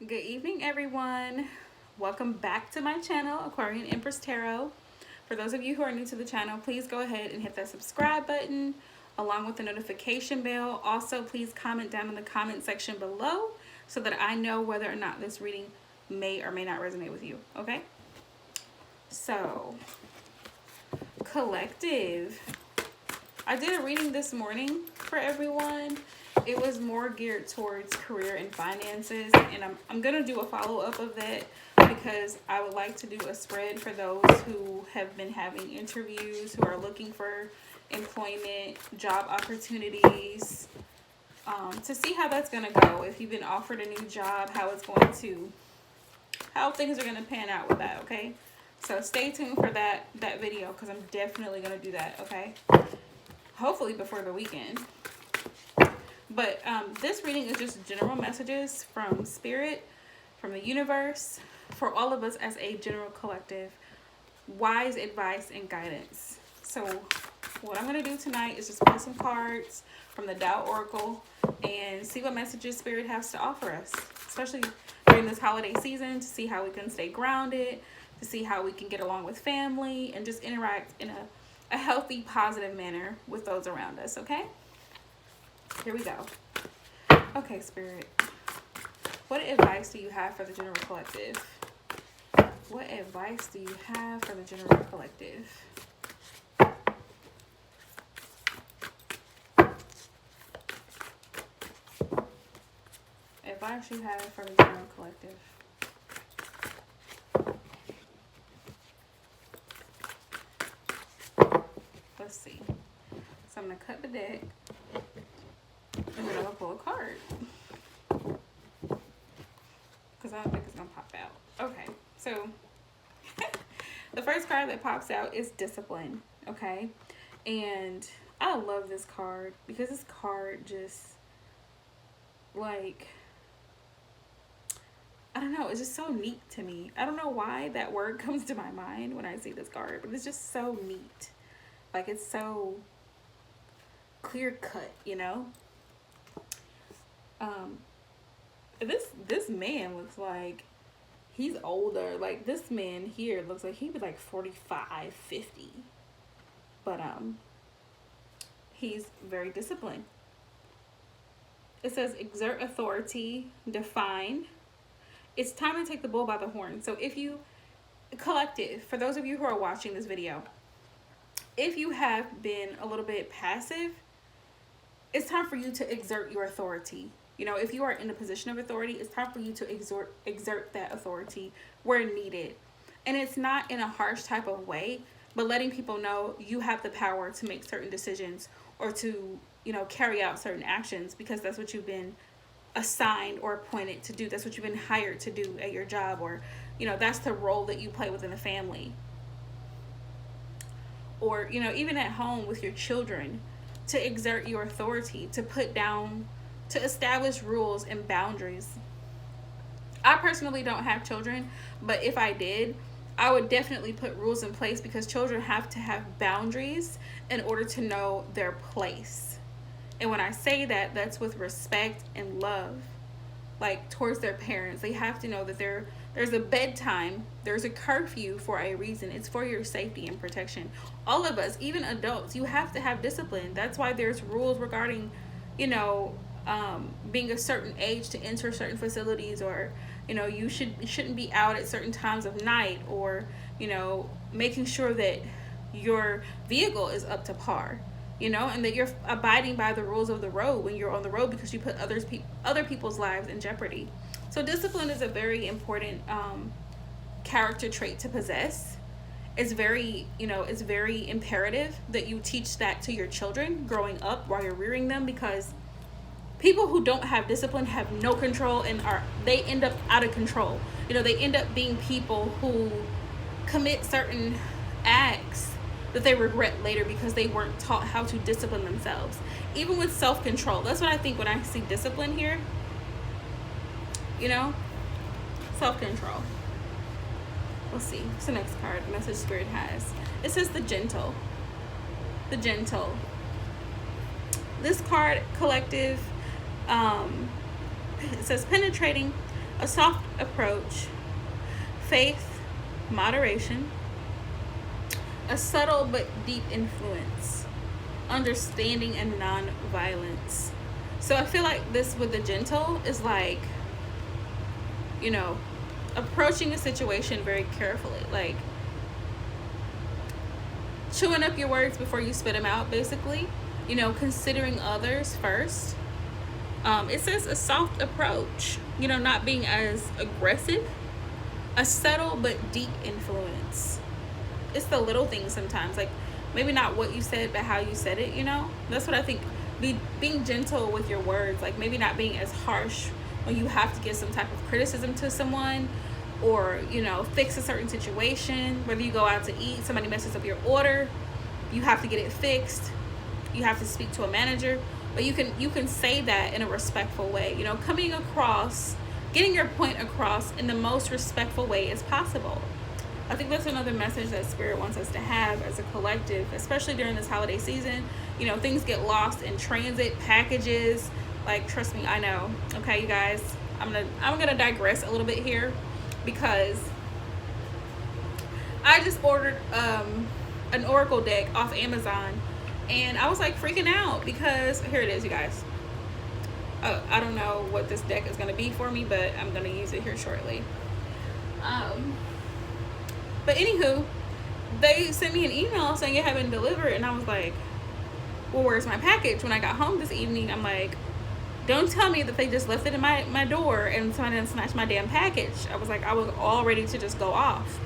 Good evening, everyone. Welcome back to my channel, Aquarian Empress Tarot. For those of you who are new to the channel, please go ahead and hit that subscribe button along with the notification bell. Also, please comment down in the comment section below so that I know whether or not this reading may or may not resonate with you, okay? So, collective. I did a reading this morning for everyone. It was more geared towards career and finances, and I'm going to do a follow-up of that because I would like to do a spread for those who have been having interviews, who are looking for employment, job opportunities, to see how that's going to go. If you've been offered a new job, how things are going to pan out with that, okay? So stay tuned for that video because I'm definitely going to do that, okay? Hopefully before the weekend. But this reading is just general messages from Spirit, from the universe, for all of us as a general collective. Wise advice and guidance. So what I'm going to do tonight is just pull some cards from the Tao Oracle and see what messages Spirit has to offer us, especially during this holiday season, to see how we can stay grounded, to see how we can get along with family, and just interact in a healthy, positive manner with those around us, okay? Here we go. Okay, Spirit. What advice do you have for the general collective? What advice do you have for the general collective? Advice you have for the general collective. Let's see. So I'm going to cut the deck. And then I'm going to pull a card. Because I don't think it's going to pop out. Okay. So the first card that pops out is Discipline. Okay. And I love this card because this card just, like, I don't know. It's just so neat to me. I don't know why that word comes to my mind when I see this card. But it's just so neat. Like, it's so clear cut, you know? This man looks like he's older. Like, this man here looks like he was like 45, 50. But he's very disciplined. It says exert authority, define. It's time to take the bull by the horn. So if you, collective, for those of you who are watching this video, if you have been a little bit passive, it's time for you to exert your authority. You know, if you are in a position of authority, it's time for you to exert that authority where needed. And it's not in a harsh type of way, but letting people know you have the power to make certain decisions or to, you know, carry out certain actions because that's what you've been assigned or appointed to do. That's what you've been hired to do at your job, or, you know, that's the role that you play within the family. Or, you know, even at home with your children, to exert your authority, to put down, to establish rules and boundaries. I personally don't have children, but if I did, I would definitely put rules in place because children have to have boundaries in order to know their place. And when I say that, that's with respect and love, like towards their parents. They have to know that there's a bedtime, there's a curfew for a reason. It's for your safety and protection. All of us, even adults, you have to have discipline. That's why there's rules regarding, you know, being a certain age to enter certain facilities, or, you know, you shouldn't be out at certain times of night, or, you know, making sure that your vehicle is up to par, you know, and that you're abiding by the rules of the road when you're on the road, because you put other people's lives in jeopardy. So discipline is a very important character trait to possess. It's very, you know, it's very imperative that you teach that to your children growing up while you're rearing them, because people who don't have discipline have no control and they end up out of control. You know, they end up being people who commit certain acts that they regret later because they weren't taught how to discipline themselves. Even with self-control. That's what I think when I see discipline here. You know? Self-control. Let's see. What's the next card? Message Spirit has. It says the Gentle. The Gentle. This card, collective, it says penetrating, a soft approach, faith, moderation, a subtle but deep influence, understanding, and non-violence. So I feel like this with the gentle is like, you know, approaching a situation very carefully, like chewing up your words before you spit them out, basically, you know, considering others first. It says a soft approach, you know, not being as aggressive, a subtle but deep influence. It's the little things sometimes, like maybe not what you said, but how you said it, you know? That's what I think. Being gentle with your words, like maybe not being as harsh when you have to give some type of criticism to someone, or, you know, fix a certain situation. Whether you go out to eat, somebody messes up your order, you have to get it fixed, you have to speak to a manager, but you can say that in a respectful way, you know, coming across, getting your point across in the most respectful way as possible. I think that's another message that Spirit wants us to have as a collective, especially during this holiday season. You know, things get lost in transit, packages. Like, trust me, I know. Okay, you guys, I'm gonna digress a little bit here, because I just ordered an Oracle deck off Amazon, and I was like freaking out because here it is, you guys. I don't know what this deck is gonna be for me, but I'm gonna use it here shortly. But anywho, they sent me an email saying it had been delivered, and I was like, well, where's my package? When I got home this evening, I'm like, don't tell me that they just left it in my door and somebody didn't snatch my damn package. I was like, I was all ready to just go off.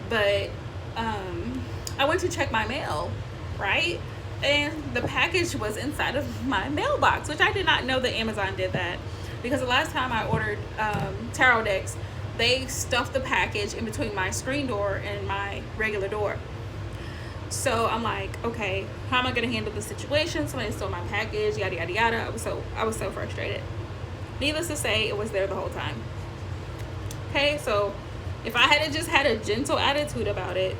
But I went to check my mail, right? And the package was inside of my mailbox, which I did not know that Amazon did that, because the last time I ordered tarot decks, they stuffed the package in between my screen door and my regular door. So I'm like, okay, how am I gonna handle the situation? Somebody stole my package, yada yada yada. I was so frustrated. Needless to say, it was there the whole time. Okay, so if I had just had a gentle attitude about it,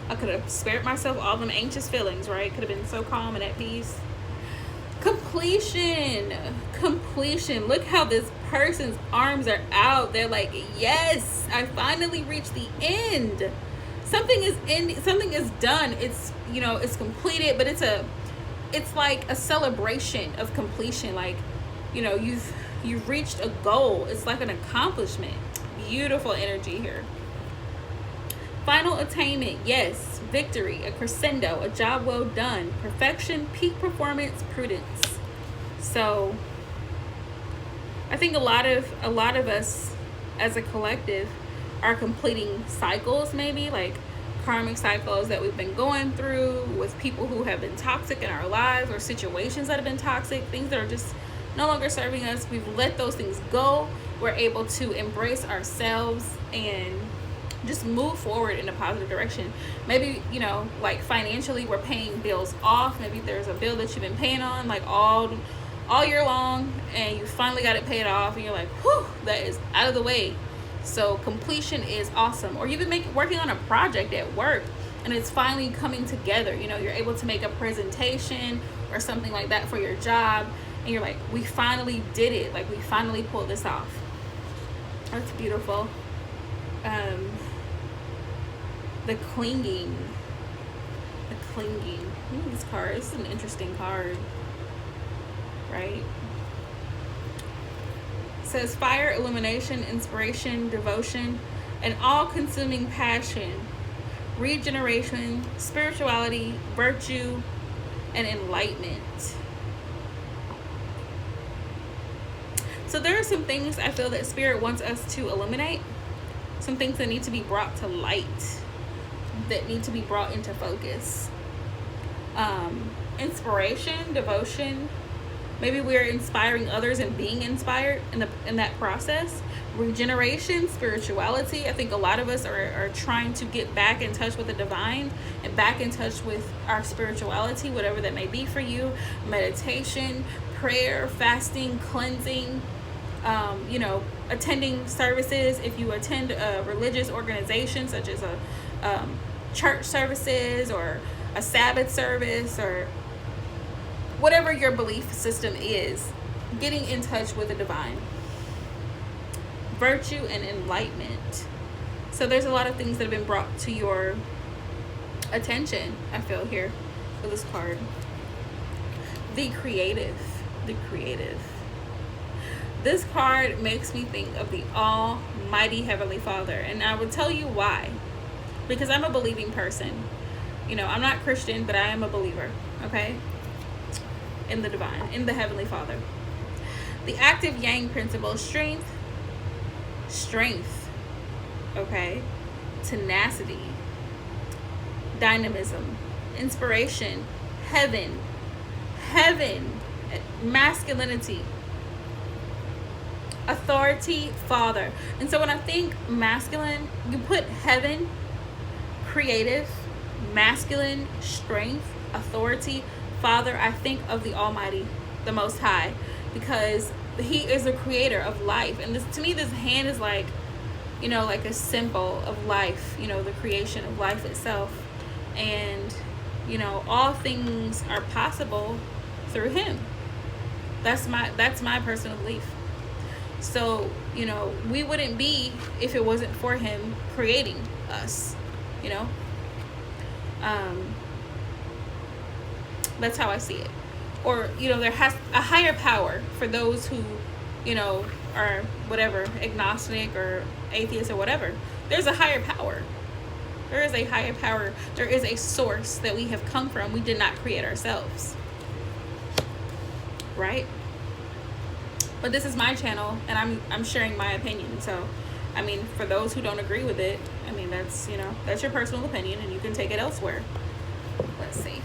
I could have spared myself all them anxious feelings, right? Could have been so calm and at peace. Completion. Look how this person's arms are out. They're like, yes, I finally reached the end. Something is done. It's, you know, it's completed, but it's like a celebration of completion. Like, you know, you've reached a goal. It's like an accomplishment. Beautiful energy here. Final attainment, yes. Victory, a crescendo, a job well done, perfection, peak performance, prudence. So I think a lot of us as a collective are completing cycles, maybe like karmic cycles that we've been going through with people who have been toxic in our lives, or situations that have been toxic, things that are just no longer serving us. We've let those things go. We're able to embrace ourselves and just move forward in a positive direction. Maybe, you know, like financially, we're paying bills off. Maybe there's a bill that you've been paying on like all year long, and you finally got it paid off, and you're like, whew, that is out of the way. So completion is awesome. Or you've been working on a project at work, and it's finally coming together. You know, you're able to make a presentation or something like that for your job, and you're like, we finally did it. Like, we finally pulled this off. That's beautiful. The clinging. Ooh, this card. This is an interesting card, right? It says fire, illumination, inspiration, devotion, an all-consuming passion, regeneration, spirituality, virtue, and enlightenment. So there are some things I feel that Spirit wants us to illuminate, some things that need to be brought to light, that need to be brought into focus. Inspiration, devotion, maybe we're inspiring others and being inspired in that process. Regeneration, spirituality. I think a lot of us are trying to get back in touch with the divine and back in touch with our spirituality, whatever that may be for you. Meditation, prayer, fasting, cleansing, you know, attending services. If you attend a religious organization such as a church services or a Sabbath service, or whatever your belief system is, getting in touch with the divine. virtue and enlightenment. So there's a lot of things that have been brought to your attention, I feel, here for this card. The creative. The creative. This card makes me think of the Almighty Heavenly Father. And I will tell you why. Because I'm a believing person. You know, I'm not Christian, but I am a believer. Okay? In the divine. In the Heavenly Father. The active yang principle. Strength. Strength. Okay? Tenacity. Dynamism. Inspiration. Heaven. Heaven. Masculinity. Authority. Father. And so when I think masculine, you put heaven, creative, masculine, strength, authority, Father. I think of the Almighty, the Most High, because He is the creator of life. And this, to me, this hand is like, you know, like a symbol of life, you know, the creation of life itself. And, you know, all things are possible through Him. That's my personal belief. So, you know, we wouldn't be if it wasn't for Him creating us, you know. That's how I see it. Or, you know, there has a higher power for those who, you know, are whatever, agnostic or atheist or whatever. There's a higher power. There is a higher power. There is a source that we have come from. We did not create ourselves. Right? But this is my channel, and I'm sharing my opinion. So, I mean, for those who don't agree with it, I mean, that's, you know, that's your personal opinion, and you can take it elsewhere. Let's see.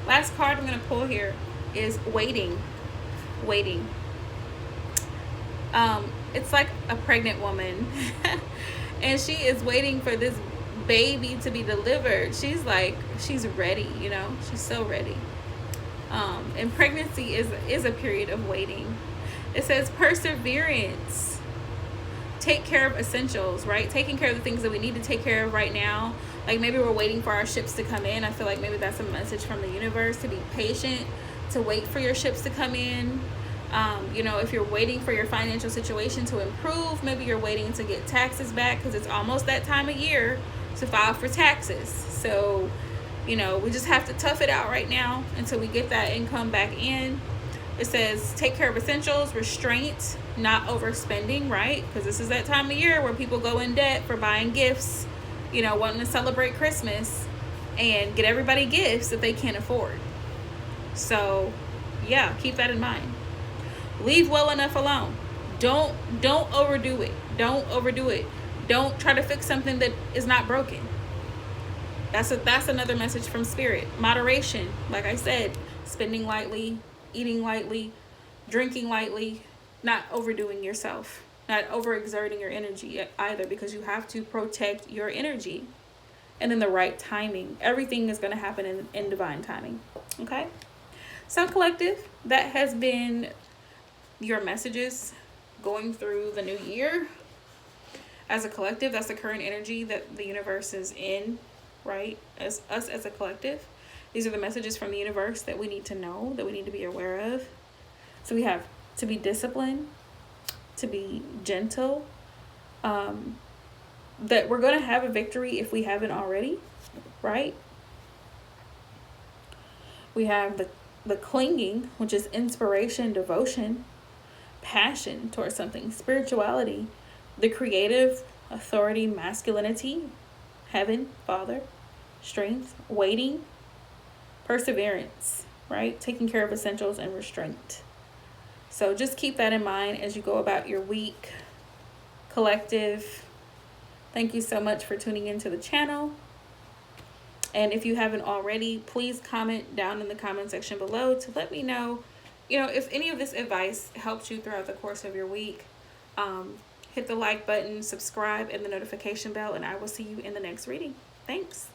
Last card I'm going to pull here is waiting. Waiting. It's like a pregnant woman, and she is waiting for this baby to be delivered. She's like, she's ready, you know, she's so ready. And pregnancy is a period of waiting. It says perseverance. Take care of essentials, right? Taking care of the things that we need to take care of right now. Like maybe we're waiting for our ships to come in. I feel like maybe that's a message from the universe, to be patient, to wait for your ships to come in. You know, if you're waiting for your financial situation to improve, maybe you're waiting to get taxes back because it's almost that time of year to file for taxes. So, you know, we just have to tough it out right now until we get that income back in. It says take care of essentials, restraint, not overspending, right? Because this is that time of year where people go in debt for buying gifts, you know, wanting to celebrate Christmas and get everybody gifts that they can't afford. So, yeah, keep that in mind. Leave well enough alone. Don't overdo it. Don't overdo it. Don't try to fix something that is not broken. That's another message from Spirit. Moderation, like I said, spending lightly, eating lightly, drinking lightly, not overdoing yourself, not overexerting your energy either, because you have to protect your energy. And in the right timing. Everything is going to happen in divine timing. Okay? So, collective, that has been your messages going through the new year. As a collective, that's the current energy that the universe is in, right? As us as a collective. These are the messages from the universe that we need to know, that we need to be aware of. So we have to be disciplined, to be gentle, that we're going to have a victory if we haven't already, right? We have the clinging, which is inspiration, devotion, passion towards something, spirituality, the creative, authority, masculinity, heaven, Father, strength, waiting, perseverance, right? Taking care of essentials and restraint. So just keep that in mind as you go about your week. Collective, thank you so much for tuning into the channel. And if you haven't already, please comment down in the comment section below to let me know, you know, if any of this advice helped you throughout the course of your week. Hit the like button, subscribe, and the notification bell, and I will see you in the next reading. Thanks.